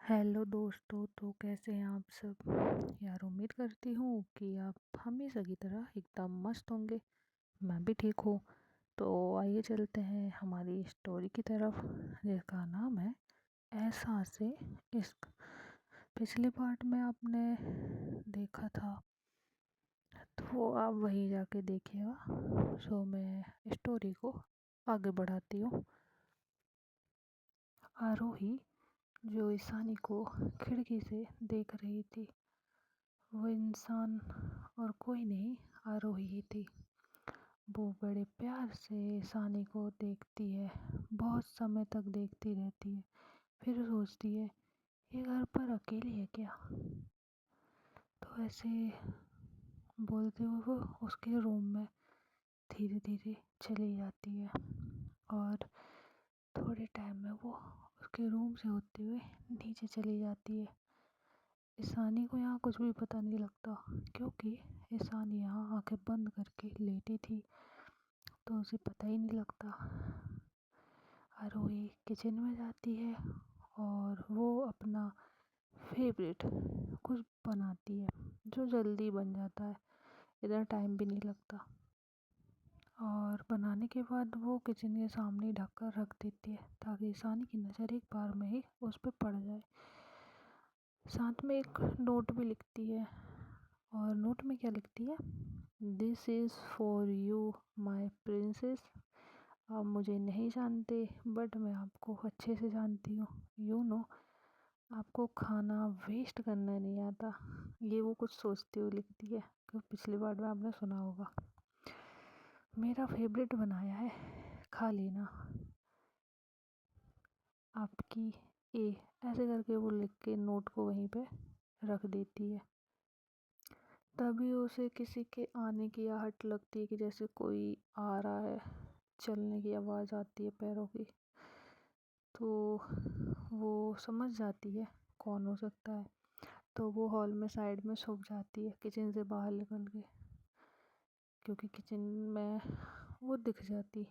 Hello दोस्तों, तो कैसे हैं आप सब। यार उम्मीद करती हूँ कि आप हमेशा की तरह एकदम मस्त होंगे। मैं भी ठीक हूँ। तो आइए चलते हैं हमारी स्टोरी की तरफ, जिसका नाम है एहसास से इश्क। पिछले पार्ट में आपने देखा था, तो आप वहीं जाके देखिएगा। सो मैं स्टोरी को आगे बढ़ाती हूँ। आरोही, जो ईशानी को खिड़की से देख रही थी, वो इंसान और कोई नहीं, आरोही ही थी। वो बड़े प्यार से ईशानी को देखती है, बहुत समय तक देखती रहती है। फिर सोचती है, ये घर पर अकेली है क्या। तो ऐसे बोलते हुए वो उसके रूम में धीरे धीरे चली जाती है, और थोड़े टाइम में वो उसके रूम से होते हुए नीचे चली जाती है। ईशानी को यहाँ कुछ भी पता नहीं लगता, क्योंकि ईशानी यहाँ आंखें बंद करके लेटी थी, तो उसे पता ही नहीं लगता। आरोही किचन में जाती है और वो अपना फेवरेट कुछ बनाती है, जो जल्दी बन जाता है, इधर टाइम भी नहीं लगता। और बनाने के बाद वो किचन के सामने ढक कर रख देती है, ताकि ईशानी की नज़र एक बार में ही उस पर पड़ जाए। साथ में एक नोट भी लिखती है, और नोट में क्या लिखती है, this is for you my princess. आप मुझे नहीं जानते, बट मैं आपको अच्छे से जानती हूँ। यू नो, आपको खाना वेस्ट करना नहीं आता। ये वो कुछ सोचते हुए लिखती है, क्योंकि पिछली बार में आपने सुना होगा, मेरा फेवरेट बनाया है, खा लेना। आपकी ए, ऐसे करके वो लिख के नोट को वहीं पे रख देती है। तभी उसे किसी के आने की आहट लगती है, कि जैसे कोई आ रहा है, चलने की आवाज़ आती है पैरों की। तो वो समझ जाती है कौन हो सकता है, तो वो हॉल में साइड में छुप जाती है, किचन से बाहर निकल के, क्योंकि किचन में वो दिख जाती।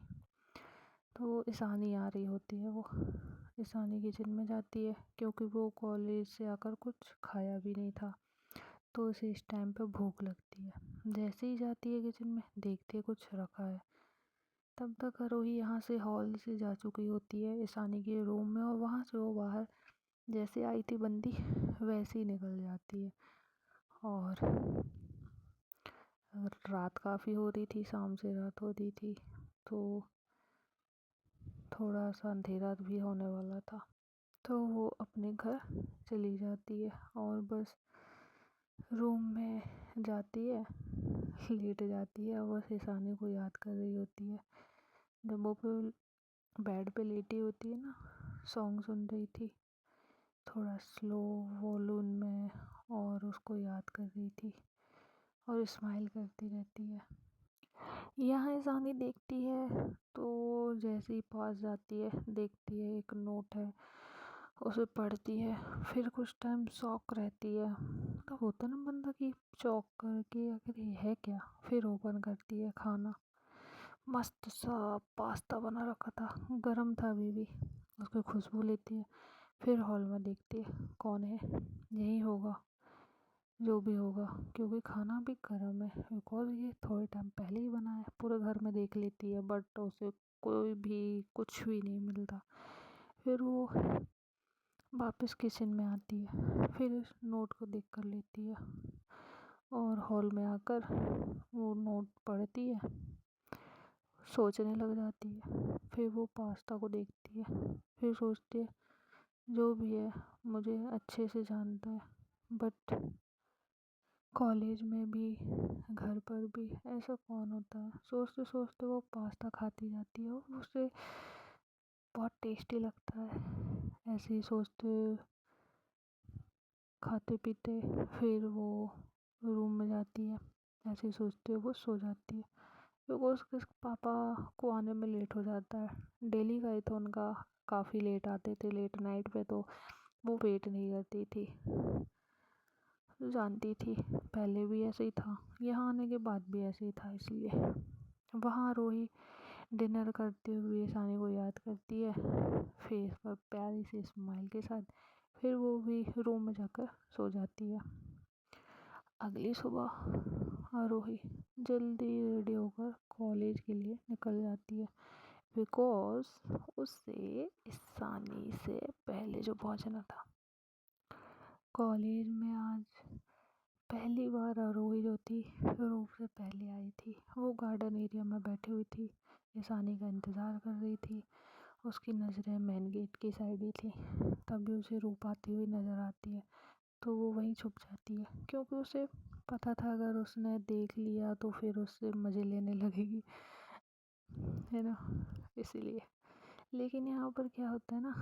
तो ईशानी आ रही होती है, वो ईशानी किचन में जाती है, क्योंकि वो कॉलेज से आकर कुछ खाया भी नहीं था, तो उसे इस टाइम पे भूख लगती है। जैसे ही जाती है किचन में, देखती है कुछ रखा है। तब तक आरोही यहाँ से हॉल से जा चुकी होती है ईशानी के रूम में, और वहाँ से वो बाहर जैसे आई थी बंदी, वैसे ही निकल जाती है। और रात काफ़ी हो रही थी, शाम से रात हो रही थी, तो थोड़ा सा अंधेरा भी होने वाला था। तो वो अपने घर चली जाती है, और बस रूम में जाती है, लेट जाती है, और बस ईशानी को याद कर रही होती है। जब वो बेड पे लेटी होती है ना, सॉन्ग सुन रही थी थोड़ा स्लो वॉल्यूम में, और उसको याद कर रही थी, और स्माइल करती रहती है। यहाँ ईशानी देखती है, तो जैसे ही पास जाती है, देखती है एक नोट है, उसे पढ़ती है। फिर कुछ टाइम शॉक रहती है, तो होता ना बंदा की चौक करके, आखिर ये है क्या। फिर ओपन करती है, खाना मस्त सा पास्ता बना रखा था, गरम था अभी भी, उसकी खुशबू लेती है। फिर हॉल में देखती है कौन है, यही होगा जो भी होगा, क्योंकि खाना भी गर्म है, बिकॉज ये थोड़े टाइम पहले ही बना है। पूरे घर में देख लेती है, बट उसे कोई भी कुछ भी नहीं मिलता। फिर वो वापस किचन में आती है, फिर इस नोट को देख कर लेती है, और हॉल में आकर वो नोट पढ़ती है, सोचने लग जाती है। फिर वो पास्ता को देखती है, फिर सोचती है, जो भी है मुझे अच्छे से जानता है, बट कॉलेज में भी, घर पर भी ऐसा कौन होता है। सोचते सोचते वो पास्ता खाती जाती है, और उसे बहुत टेस्टी लगता है। ऐसे ही सोचते खाते पीते फिर वो रूम में जाती है, ऐसे ही सोचते वो सो जाती है, क्योंकि उसके पापा को आने में लेट हो जाता है। डेली का ही तो उनका, काफ़ी लेट आते थे, लेट नाइट पे, तो वो वेट नहीं करती थी। जानती थी पहले भी ऐसे ही था, यहाँ आने के बाद भी ऐसे ही था, इसलिए वहाँ रोही डिनर करते हुए ईशानी को याद करती है, फेस पर प्यारी सी स्माइल के साथ। फिर वो भी रूम में जाकर सो जाती है। अगली सुबह आरोही जल्दी रेडी होकर कॉलेज के लिए निकल जाती है, बिकॉज उसे ईशानी से पहले जो पहुंचना था। कॉलेज में आज पहली बार आरोही जो थी रूप से पहले आई थी। वो गार्डन एरिया में बैठी हुई थी, ईशानी का इंतज़ार कर रही थी। उसकी नज़रें मेन गेट की साइड ही थी। तभी उसे रूप आती हुई नज़र आती है, तो वो वहीं छुप जाती है, क्योंकि उसे पता था अगर उसने देख लिया तो फिर उससे मज़े लेने लगेगी, है ना, इसीलिए। लेकिन यहाँ पर क्या होता है ना,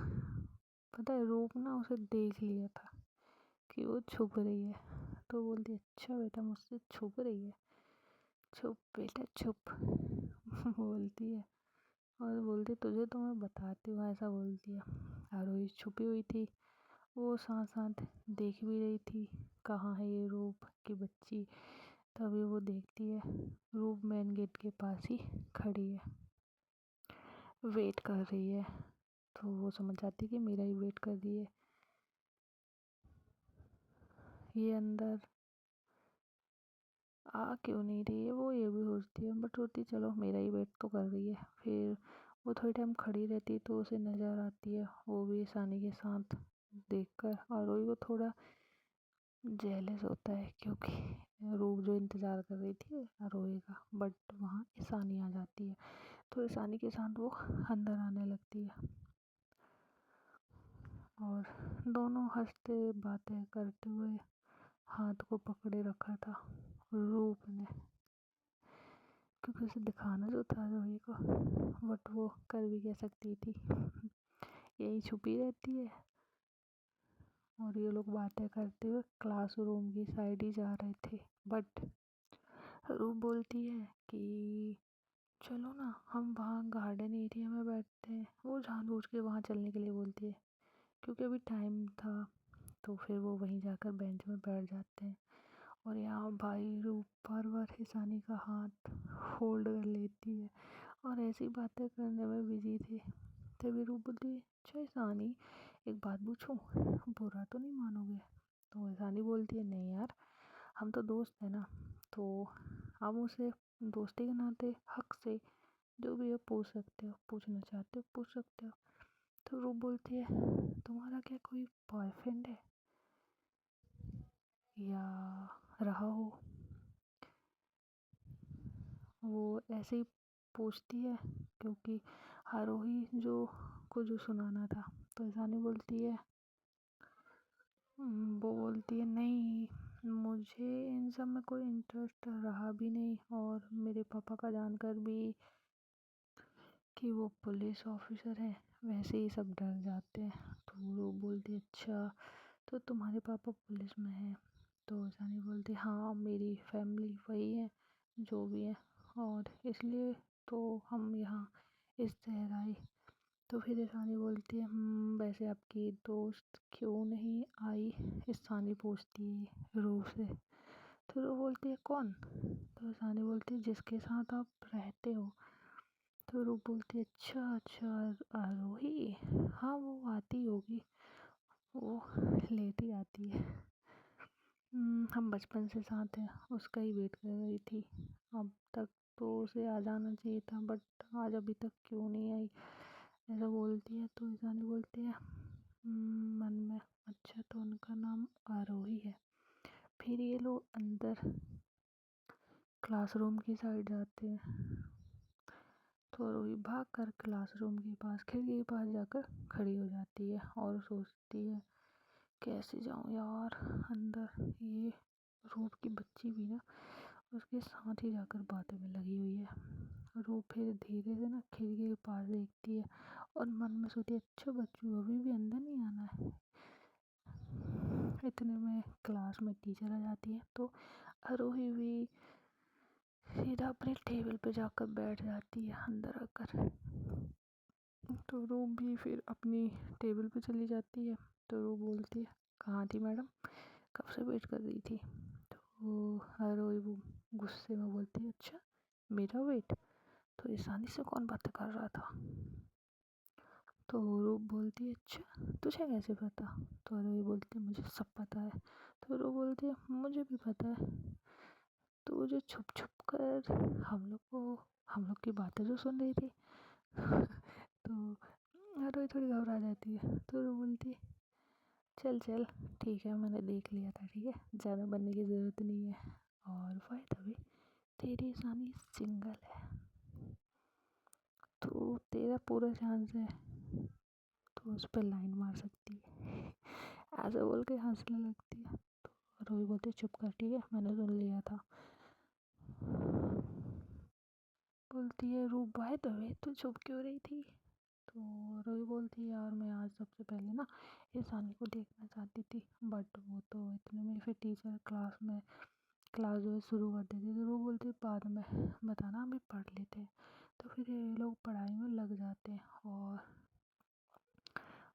पता है, रूप ना उसे देख लिया था कि वो छुप रही है, तो बोलती अच्छा बेटा मुझसे छुप रही है, छुप बेटा छुप बोलती है। और बोलती तुझे तो मैं बताती हूँ, ऐसा बोलती है। आरोही छुपी हुई थी, वो साथ साथ देख भी रही थी कहाँ है ये रूप की बच्ची। तभी वो देखती है रूप मेन गेट के पास ही खड़ी है, वेट कर रही है। तो वो समझ जाती है कि मेरा ही वेट कर रही है, ये अंदर आ क्यों नहीं रही है, वो ये भी सोचती है, बट सोचती चलो मेरा ही वेट तो कर रही है। फिर वो थोड़ी टाइम खड़ी रहती तो उसे नज़र आती है वो भी ईशानी के साथ देखकर, और वही वो थोड़ा जेलस होता है, क्योंकि रूप जो इंतज़ार कर रही थी आरोही का, बट वहाँ ईशानी आ जाती है, तो ईशानी के साथ वो अंदर आने लगती है। और दोनों हंसते बातें करते हुए हाथ को पकड़े रखा था रूप ने, क्योंकि उसे दिखाना जो था आरोही को, बट वो कर भी कह सकती थी, यही छुपी रहती है। और ये लोग बातें करते हुए क्लासरूम की साइड ही जा रहे थे, बट रूप बोलती है कि चलो ना हम वहाँ गार्डन एरिया में बैठते हैं। वो जानबूझ के वहाँ चलने के लिए बोलती है, क्योंकि अभी टाइम था, तो फिर वो वहीं जाकर बेंच में बैठ जाते हैं। और यहाँ भाई रूप बार बार ईशानी का हाथ होल्ड कर लेती है और ऐसी बातें करने में बिजी थी। तभी रूप बोलती है अच्छा ईशानी एक बात पूछूं, बुरा तो नहीं मानोगे? तो ईशानी बोलती है नहीं यार, हम तो दोस्त हैं ना, तो हम उसे दोस्ती के नाते हक से जो भी है पूछ सकते हो, पूछना चाहते हो पूछ सकते हो। तो रूप बोलती है तुम्हारा क्या कोई बॉयफ्रेंड है या रहा हो? वो ऐसे ही पूछती है, क्योंकि आरोही जो को जो सुनाना था। तो ईशानी बोलती है वो बोलती है नहीं, मुझे इन सब में कोई इंटरेस्ट रहा भी नहीं, और मेरे पापा का जानकर भी कि वो पुलिस ऑफिसर है, वैसे ही सब डर जाते हैं। तो वो बोलती अच्छा तो तुम्हारे पापा पुलिस में हैं? तो ईशानी बोलती हाँ मेरी फैमिली वही है जो भी है, और इसलिए तो हम यहाँ इस शहर आए। तो फिर ईशानी बोलती है वैसे आपकी दोस्त क्यों नहीं आई? ईशानी पूछती है रूप से। तो वो बोलती है कौन? तो ईशानी बोलती है जिसके साथ आप रहते हो। तो रूप बोलती है अच्छा आरोही, हाँ वो आती होगी, वो लेट ही आती है। हम बचपन से साथ हैं, उसका ही वेट कर रही थी, अब तक तो उसे आ जाना चाहिए था, बट आज अभी तक क्यों नहीं आई, ऐसा बोलती है। तो ईशानी बोलती है मन में अच्छा तो उनका नाम आरोही है। फिर ये लोग अंदर क्लासरूम की साइड जाते हैं, तो आरोही भाग कर क्लासरूम के पास खिड़की के पास जाकर खड़ी हो जाती है और सोचती है कैसे जाऊँ यार अंदर, ये रूप की बच्ची भी ना उसके साथ ही जाकर बातों में लगी हुई है। रूप फिर धीरे से ना खिड़की के पास देखती है और मन में सोचती है अच्छा बच्चू अभी भी अंदर नहीं आना है। इतने में क्लास में टीचर आ जाती है, तो आरोही भी सीधा अपने टेबल पे जाकर बैठ जाती है अंदर आकर। तो रूप भी फिर अपनी टेबल पे चली जाती है। तो रूप बोलती है कहाँ थी मैडम, कब से वेट कर रही थी? तो आरोही वो गुस्से में बोलती है अच्छा मेरा वेट, तो ईशानी से कौन बातें कर रहा था? तो रूप बोलती है अच्छा तुझे कैसे पता। तो अरोही बोलती है मुझे सब पता है। तो रूप बोलती है मुझे भी पता है, तू जो छुप छुप कर हम लोग की बातें जो सुन रही थी। तो अरोही थोड़ी घबरा जाती है। तो रूप बोलती है चल चल ठीक है, मैंने देख लिया था, ठीक है ज़्यादा बनने की ज़रूरत नहीं है, और फायदा भी तेरी सानी सिंगल है, तो तेरा पूरा चांस है, तो उस पर लाइन मार सकती है। ऐसे बोल के हंसने लगती है। तो रोही बोलती है चुप कर ठीक है, मैंने सुन लिया था। बोलती है रूप बाय द वे तू चुप क्यों रही थी। तो रोही बोलती है यार मैं आज सबसे पहले ना ईशानी को देखना चाहती थी, बट वो तो इतने में फिर टीचर क्लास जो है शुरू कर देती। तो वो बोलती है बाद में बताना, अभी पढ़ लेते हैं। तो फिर ये लोग पढ़ाई में लग जाते हैं और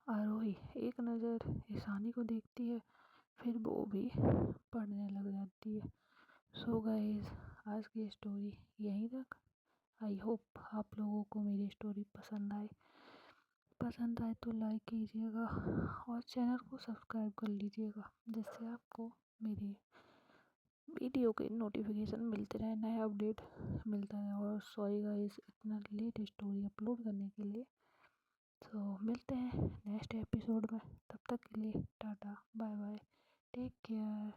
आरोही एक नज़र ईशानी को देखती है, फिर वो भी पढ़ने लग जाती है। सो गाइस आज की स्टोरी यहीं तक। आई होप आप लोगों को मेरी स्टोरी पसंद आए तो लाइक कीजिएगा और चैनल को सब्सक्राइब कर लीजिएगा, जिससे आपको मेरी वीडियो के नोटिफिकेशन मिलते रहे, नया अपडेट मिलता रहे। और सॉरी गाइस इतना लेट स्टोरी अपलोड करने के लिए। तो मिलते हैं नेक्स्ट एपिसोड में, तब तक के लिए tata bye bye, take care.